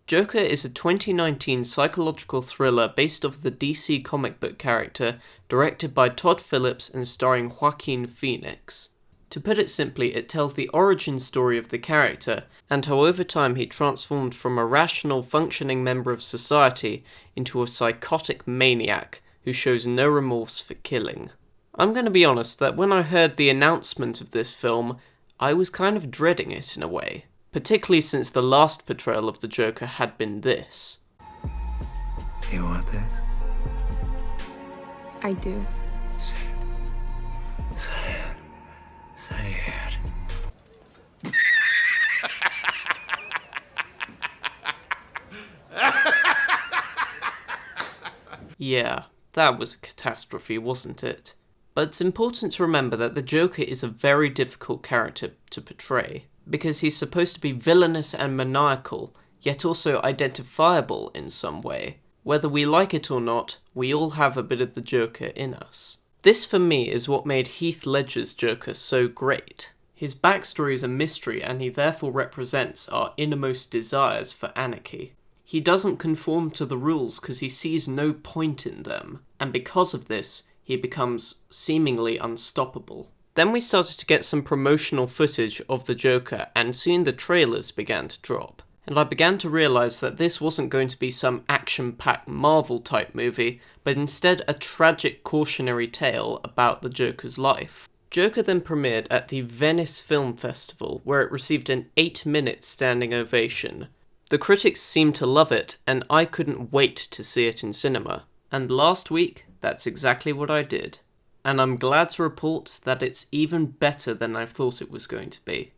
Joker is a 2019 psychological thriller based off the DC comic book character, directed by Todd Phillips and starring Joaquin Phoenix. To put it simply, it tells the origin story of the character, and how over time he transformed from a rational, functioning member of society into a psychotic maniac who shows no remorse for killing. I'm going to be honest that when I heard the announcement of this film, I was kind of dreading it in a way. Particularly since the last portrayal of the Joker had been this. You want this? I do. Say it. Say it. Yeah, that was a catastrophe, wasn't it? But it's important to remember that the Joker is a very difficult character to portray, because he's supposed to be villainous and maniacal, yet also identifiable in some way. Whether we like it or not, we all have a bit of the Joker in us. This for me is what made Heath Ledger's Joker so great. His backstory is a mystery and he therefore represents our innermost desires for anarchy. He doesn't conform to the rules because he sees no point in them, and because of this, he becomes seemingly unstoppable. Then we started to get some promotional footage of the Joker, and soon the trailers began to drop. And I began to realise that this wasn't going to be some action-packed Marvel-type movie, but instead a tragic cautionary tale about the Joker's life. Joker then premiered at the Venice Film Festival, where it received an 8-minute standing ovation. The critics seemed to love it, and I couldn't wait to see it in cinema. And last week, that's exactly what I did. And I'm glad to report that it's even better than I thought it was going to be.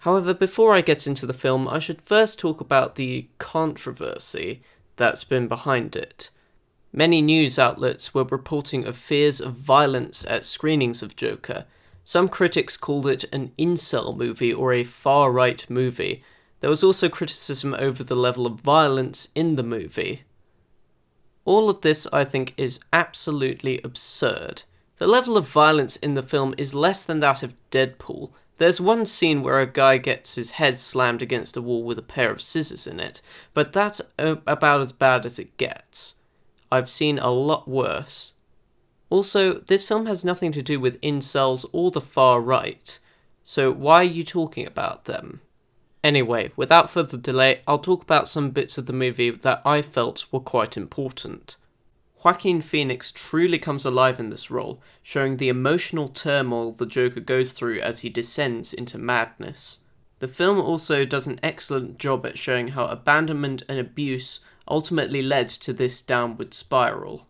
However, before I get into the film, I should first talk about the controversy that's been behind it. Many news outlets were reporting of fears of violence at screenings of Joker. Some critics called it an incel movie or a far-right movie. There was also criticism over the level of violence in the movie. All of this, I think, is absolutely absurd. The level of violence in the film is less than that of Deadpool. There's one scene where a guy gets his head slammed against a wall with a pair of scissors in it, but that's about as bad as it gets. I've seen a lot worse. Also, this film has nothing to do with incels or the far right, so why are you talking about them? Anyway, without further delay, I'll talk about some bits of the movie that I felt were quite important. Joaquin Phoenix truly comes alive in this role, showing the emotional turmoil the Joker goes through as he descends into madness. The film also does an excellent job at showing how abandonment and abuse ultimately led to this downward spiral.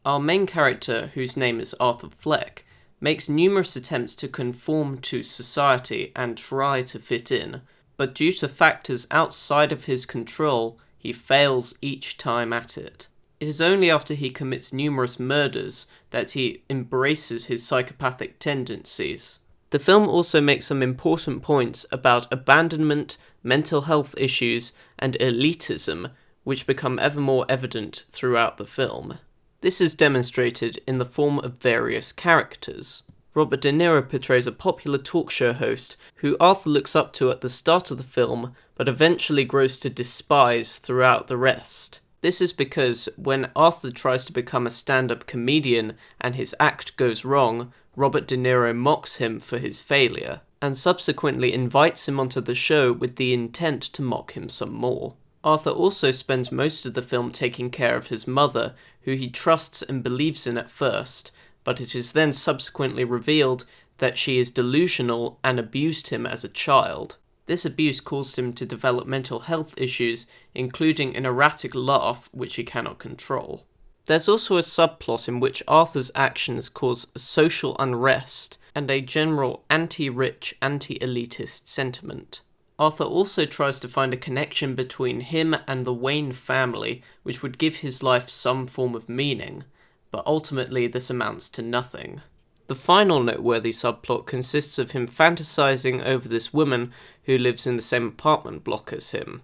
Our main character, whose name is Arthur Fleck, makes numerous attempts to conform to society and try to fit in, but due to factors outside of his control, he fails each time at it. It is only after he commits numerous murders that he embraces his psychopathic tendencies. The film also makes some important points about abandonment, mental health issues, and elitism, which become ever more evident throughout the film. This is demonstrated in the form of various characters. Robert De Niro portrays a popular talk show host who Arthur looks up to at the start of the film, but eventually grows to despise throughout the rest. This is because when Arthur tries to become a stand-up comedian and his act goes wrong, Robert De Niro mocks him for his failure, and subsequently invites him onto the show with the intent to mock him some more. Arthur also spends most of the film taking care of his mother, who he trusts and believes in at first, but it is then subsequently revealed that she is delusional and abused him as a child. This abuse caused him to develop mental health issues, including an erratic laugh which he cannot control. There's also a subplot in which Arthur's actions cause social unrest and a general anti-rich, anti-elitist sentiment. Arthur also tries to find a connection between him and the Wayne family, which would give his life some form of meaning, but ultimately this amounts to nothing. The final noteworthy subplot consists of him fantasizing over this woman who lives in the same apartment block as him.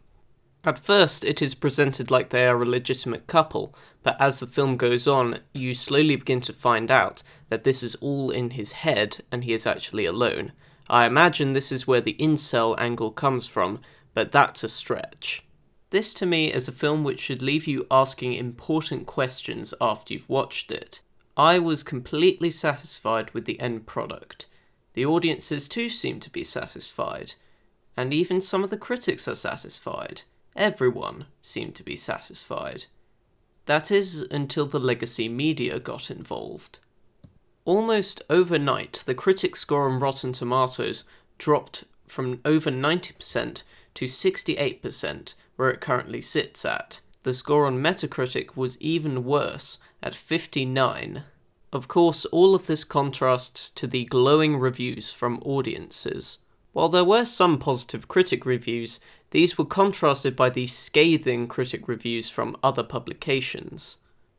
At first, it is presented like they are a legitimate couple, but as the film goes on, you slowly begin to find out that this is all in his head and he is actually alone. I imagine this is where the incel angle comes from, but that's a stretch. This to me is a film which should leave you asking important questions after you've watched it. I was completely satisfied with the end product. The audiences too seem to be satisfied. And even some of the critics are satisfied. Everyone seemed to be satisfied. That is, until the legacy media got involved. Almost overnight, the critic score on Rotten Tomatoes dropped from over 90% to 68%, where it currently sits at. The score on Metacritic was even worse, at 59. Of course, all of this contrasts to the glowing reviews from audiences. While there were some positive critic reviews, these were contrasted by the scathing critic reviews from other publications.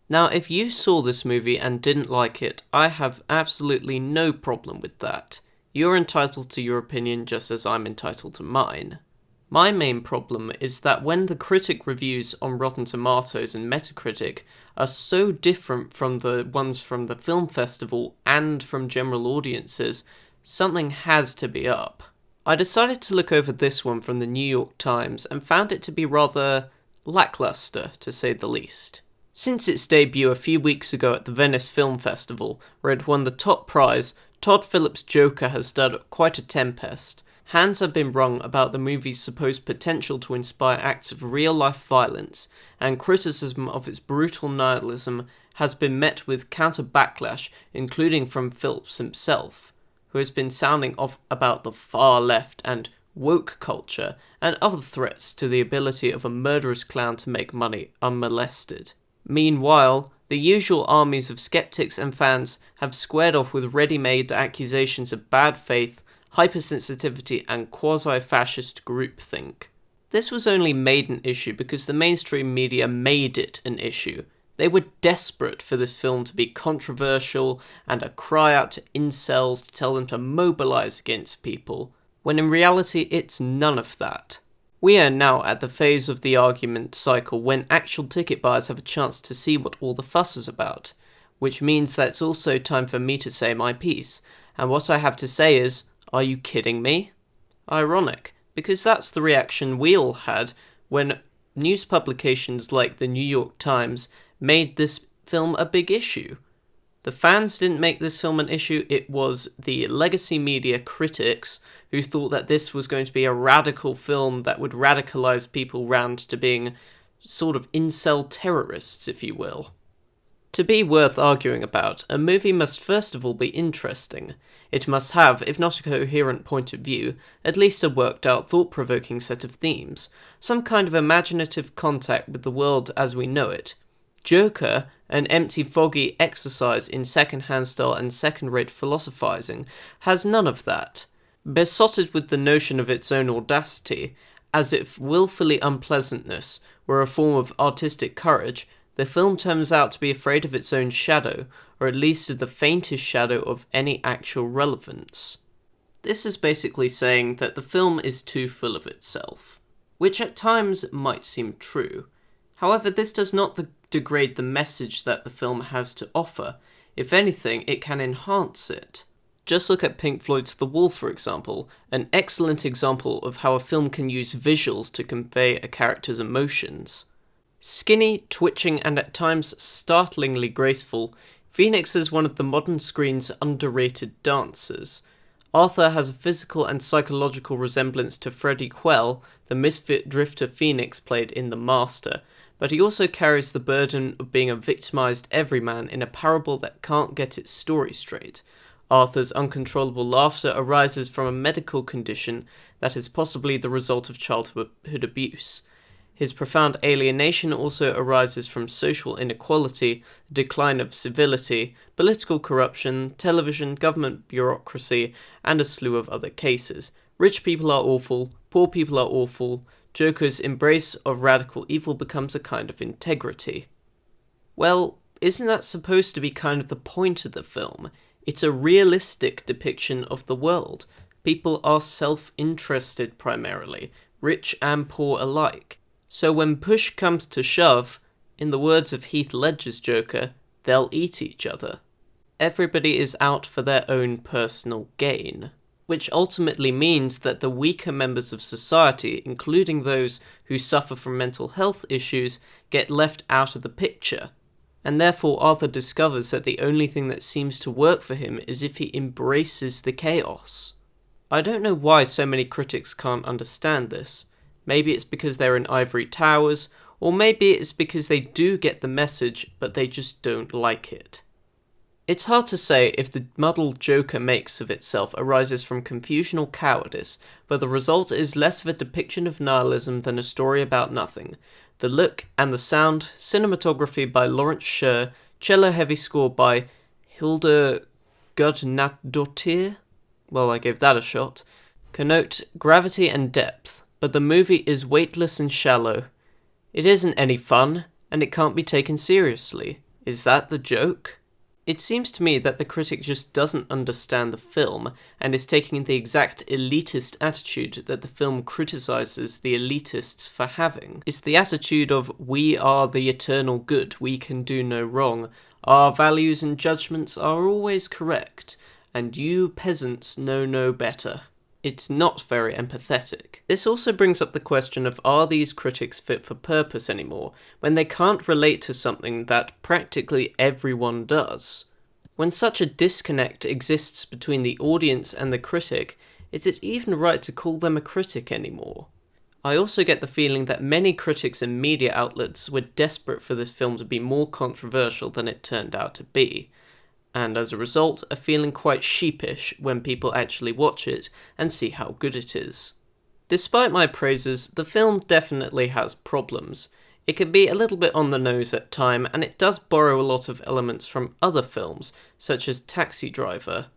Now, if you saw this movie and didn't like it, I have absolutely no problem with that. You're entitled to your opinion just as I'm entitled to mine. My main problem is that when the critic reviews on Rotten Tomatoes and Metacritic are so different from the ones from the film festival and from general audiences, something has to be up. I decided to look over this one from the New York Times and found it to be rather lackluster, to say the least. Since its debut a few weeks ago at the Venice Film Festival, where it won the top prize, Todd Phillips' Joker has stirred up quite a tempest. Hands have been wrung about the movie's supposed potential to inspire acts of real-life violence, and criticism of its brutal nihilism has been met with counter-backlash, including from Phillips himself, who has been sounding off about the far left and woke culture, and other threats to the ability of a murderous clown to make money unmolested. Meanwhile, the usual armies of skeptics and fans have squared off with ready-made accusations of bad faith, hypersensitivity, and quasi-fascist groupthink. This was only made an issue because the mainstream media made it an issue. They were desperate for this film to be controversial and a cry out to incels to tell them to mobilize against people, when in reality it's none of that. We are now at the phase of the argument cycle when actual ticket buyers have a chance to see what all the fuss is about, which means that it's also time for me to say my piece, and what I have to say is, are you kidding me? Ironic, because that's the reaction we all had when news publications like the New York Times made this film a big issue. The fans didn't make this film an issue, it was the legacy media critics who thought that this was going to be a radical film that would radicalize people round to being sort of incel terrorists, if you will. To be worth arguing about, a movie must first of all be interesting. It must have, if not a coherent point of view, at least a worked out, thought-provoking set of themes, some kind of imaginative contact with the world as we know it. Joker, an empty, foggy exercise in second-hand style and second-rate philosophizing, has none of that. Besotted with the notion of its own audacity, as if willfully unpleasantness were a form of artistic courage, the film turns out to be afraid of its own shadow, or at least of the faintest shadow of any actual relevance. This is basically saying that the film is too full of itself, which at times might seem true. However, this does not degrade the message that the film has to offer. If anything, it can enhance it. Just look at Pink Floyd's The Wall, for example, an excellent example of how a film can use visuals to convey a character's emotions. Skinny, twitching, and at times startlingly graceful, Phoenix is one of the modern screen's underrated dancers. Arthur has a physical and psychological resemblance to Freddie Quell, the misfit drifter Phoenix played in The Master, but he also carries the burden of being a victimized everyman in a parable that can't get its story straight. Arthur's uncontrollable laughter arises from a medical condition that is possibly the result of childhood abuse. His profound alienation also arises from social inequality, decline of civility, political corruption, television, government bureaucracy, and a slew of other cases. Rich people are awful, poor people are awful, Joker's embrace of radical evil becomes a kind of integrity. Well, isn't that supposed to be kind of the point of the film? It's a realistic depiction of the world. People are self-interested primarily, rich and poor alike. So when push comes to shove, in the words of Heath Ledger's Joker, they'll eat each other. Everybody is out for their own personal gain. which ultimately means that the weaker members of society, including those who suffer from mental health issues, get left out of the picture. And therefore Arthur discovers that the only thing that seems to work for him is if he embraces the chaos. I don't know why so many critics can't understand this. Maybe it's because they're in ivory towers, or maybe it's because they do get the message, but they just don't like it. It's hard to say if the muddle Joker makes of itself arises from confusion or cowardice, but the result is less of a depiction of nihilism than a story about nothing. The look and the sound, cinematography by Lawrence Sher, cello-heavy score by Hilda Gudnadottir, well, I gave that a shot, connote gravity and depth, but the movie is weightless and shallow. It isn't any fun, and it can't be taken seriously. Is that the joke? It seems to me that the critic just doesn't understand the film, and is taking the exact elitist attitude that the film criticizes the elitists for having. It's the attitude of, we are the eternal good, we can do no wrong, our values and judgments are always correct, and you peasants know no better. It's not very empathetic. This also brings up the question of, are these critics fit for purpose anymore, when they can't relate to something that practically everyone does? When such a disconnect exists between the audience and the critic, is it even right to call them a critic anymore? I also get the feeling that many critics and media outlets were desperate for this film to be more controversial than it turned out to be, and as a result are feeling quite sheepish when people actually watch it and see how good it is. Despite my praises, the film definitely has problems. It can be a little bit on the nose at times, and it does borrow a lot of elements from other films, such as Taxi Driver.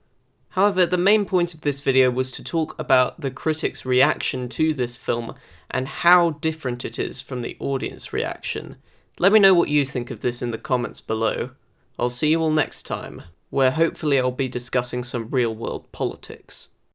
However, the main point of this video was to talk about the critics' reaction to this film and how different it is from the audience reaction. Let me know what you think of this in the comments below. I'll see you all next time, where hopefully I'll be discussing some real-world politics.